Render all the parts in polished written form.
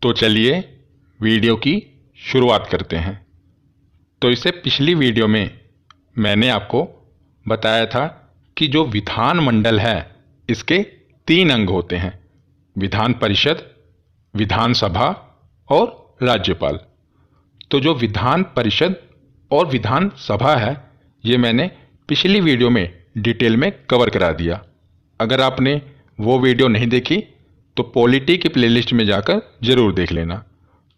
तो चलिए वीडियो की शुरुआत करते हैं। तो इससे पिछली वीडियो में मैंने आपको बताया था कि जो विधानमंडल है इसके 3 अंग होते हैं: विधान परिषद, विधानसभा और राज्यपाल। तो जो विधान परिषद और विधानसभा है ये मैंने पिछली वीडियो में डिटेल में कवर करा दिया। अगर आपने वो वीडियो नहीं देखी तो पॉलिटी की प्लेलिस्ट में जाकर ज़रूर देख लेना।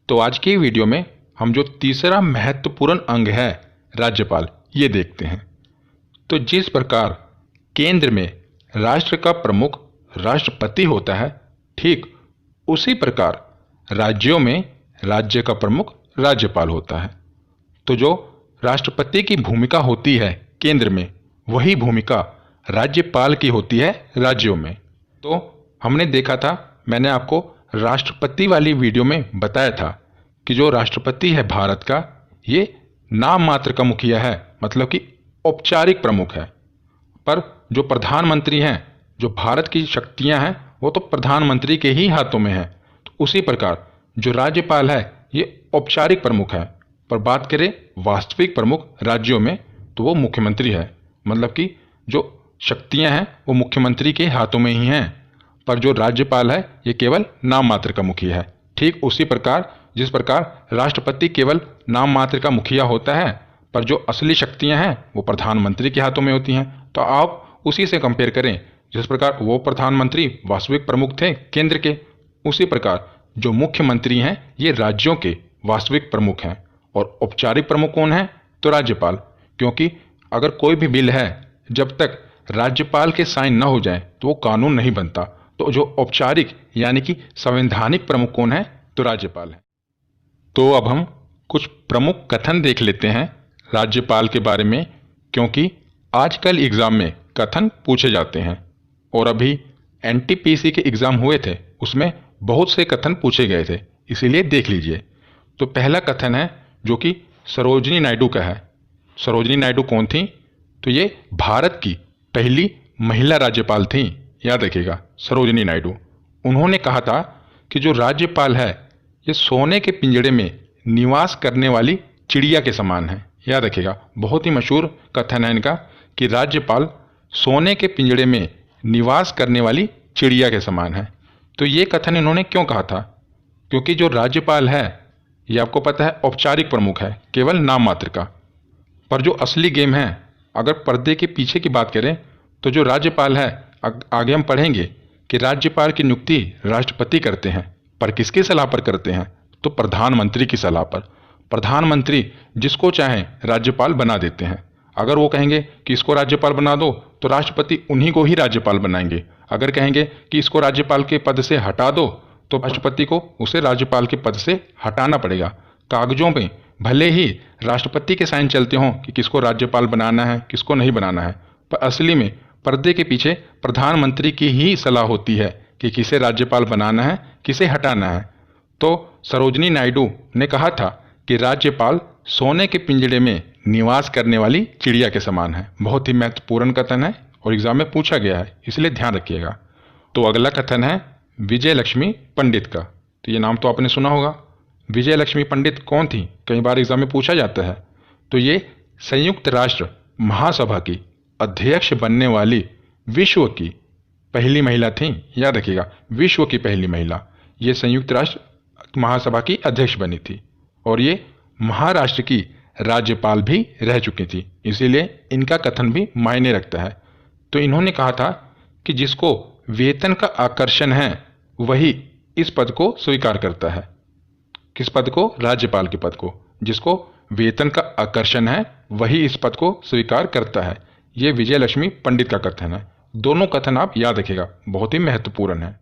तो आज की वीडियो में हम जो तीसरा महत्वपूर्ण अंग है राज्यपाल, ये देखते हैं। तो जिस प्रकार केंद्र में राष्ट्र का प्रमुख राष्ट्रपति होता है, ठीक उसी प्रकार राज्यों में राज्य का प्रमुख राज्यपाल होता है। तो जो राष्ट्रपति की भूमिका होती है केंद्र में, वही भूमिका राज्यपाल की होती है राज्यों में। तो हमने देखा था, मैंने आपको राष्ट्रपति वाली वीडियो में बताया था कि जो राष्ट्रपति है भारत का, ये नाम मात्र का मुखिया है, मतलब कि औपचारिक प्रमुख है। पर जो प्रधानमंत्री हैं, जो भारत की शक्तियां हैं, वो तो प्रधानमंत्री के ही हाथों में है। तो उसी प्रकार जो राज्यपाल है ये औपचारिक प्रमुख है। पर बात करें वास्तविक प्रमुख राज्यों में, तो वो मुख्यमंत्री है। मतलब कि जो शक्तियां हैं वो मुख्यमंत्री के हाथों में ही हैं। पर जो राज्यपाल है ये केवल नाम मात्र का मुखिया है। ठीक उसी प्रकार जिस प्रकार राष्ट्रपति केवल नाम मात्र का मुखिया होता है, पर जो असली शक्तियां हैं वो प्रधानमंत्री के हाथों में होती हैं। तो आप उसी से कंपेयर करें, जिस प्रकार वो प्रधानमंत्री वास्तविक प्रमुख थे केंद्र के, उसी प्रकार जो मुख्यमंत्री हैं ये राज्यों के वास्तविक प्रमुख हैं। और औपचारिक प्रमुख कौन है? तो राज्यपाल। क्योंकि अगर कोई भी बिल है, जब तक राज्यपाल के साइन न हो जाए तो वो कानून नहीं बनता। तो जो औपचारिक यानी कि संवैधानिक प्रमुख कौन है? तो राज्यपाल है। तो अब हम कुछ प्रमुख कथन देख लेते हैं राज्यपाल के बारे में, क्योंकि आजकल एग्ज़ाम में कथन पूछे जाते हैं। और अभी एनटीपीसी के एग्ज़ाम हुए थे, उसमें बहुत से कथन पूछे गए थे, इसीलिए देख लीजिए। तो पहला कथन है जो कि सरोजिनी नायडू का है। सरोजिनी नायडू कौन थी? तो ये भारत की पहली महिला राज्यपाल थी। याद रखिएगा, सरोजिनी नायडू। उन्होंने कहा था कि जो राज्यपाल है ये सोने के पिंजड़े में निवास करने वाली चिड़िया के समान है। याद रखिएगा, बहुत ही मशहूर कथन है इनका कि राज्यपाल सोने के पिंजड़े में निवास करने वाली चिड़िया के समान है। तो ये कथन इन्होंने क्यों कहा था? क्योंकि जो राज्यपाल है ये आपको पता है औपचारिक प्रमुख है, केवल नाम मात्र का। पर जो असली गेम है, अगर पर्दे के पीछे की बात करें, तो जो राज्यपाल है, आगे हम पढ़ेंगे कि राज्यपाल की नियुक्ति राष्ट्रपति करते हैं। पर किसकी सलाह पर करते हैं? तो प्रधानमंत्री की सलाह पर। प्रधानमंत्री जिसको चाहें राज्यपाल बना देते हैं। अगर वो कहेंगे कि इसको राज्यपाल बना दो, तो राष्ट्रपति उन्हीं को ही राज्यपाल बनाएंगे। अगर कहेंगे कि इसको राज्यपाल के पद से हटा दो, तो राष्ट्रपति को उसे राज्यपाल के पद से हटाना पड़ेगा। कागजों में भले ही राष्ट्रपति के साइन चलते हों कि किसको राज्यपाल बनाना है, किसको नहीं बनाना है, पर असली में पर्दे के पीछे प्रधानमंत्री की ही सलाह होती है कि किसे राज्यपाल बनाना है, किसे हटाना है। तो सरोजिनी नायडू ने कहा था कि राज्यपाल सोने के पिंजड़े में निवास करने वाली चिड़िया के समान है। बहुत ही महत्वपूर्ण कथन है और एग्जाम में पूछा गया है, इसलिए ध्यान रखिएगा। तो अगला कथन है विजय लक्ष्मी पंडित का। तो ये नाम तो आपने सुना होगा। विजय लक्ष्मी पंडित कौन थी? कई बार एग्जाम में पूछा जाता है। तो ये संयुक्त राष्ट्र महासभा की अध्यक्ष बनने वाली विश्व की पहली महिला थी। याद रखिएगा, विश्व की पहली महिला ये संयुक्त राष्ट्र महासभा की अध्यक्ष बनी थी। और ये महाराष्ट्र की राज्यपाल भी रह चुकी थी, इसीलिए इनका कथन भी मायने रखता है। तो इन्होंने कहा था कि जिसको वेतन का आकर्षण है वही इस पद को स्वीकार करता है। किस पद को? राज्यपाल के पद को। जिसको वेतन का आकर्षण है वही इस पद को स्वीकार करता है। ये विजय लक्ष्मी पंडित का कथन है। दोनों कथन आप याद रखिएगा, बहुत ही महत्वपूर्ण है।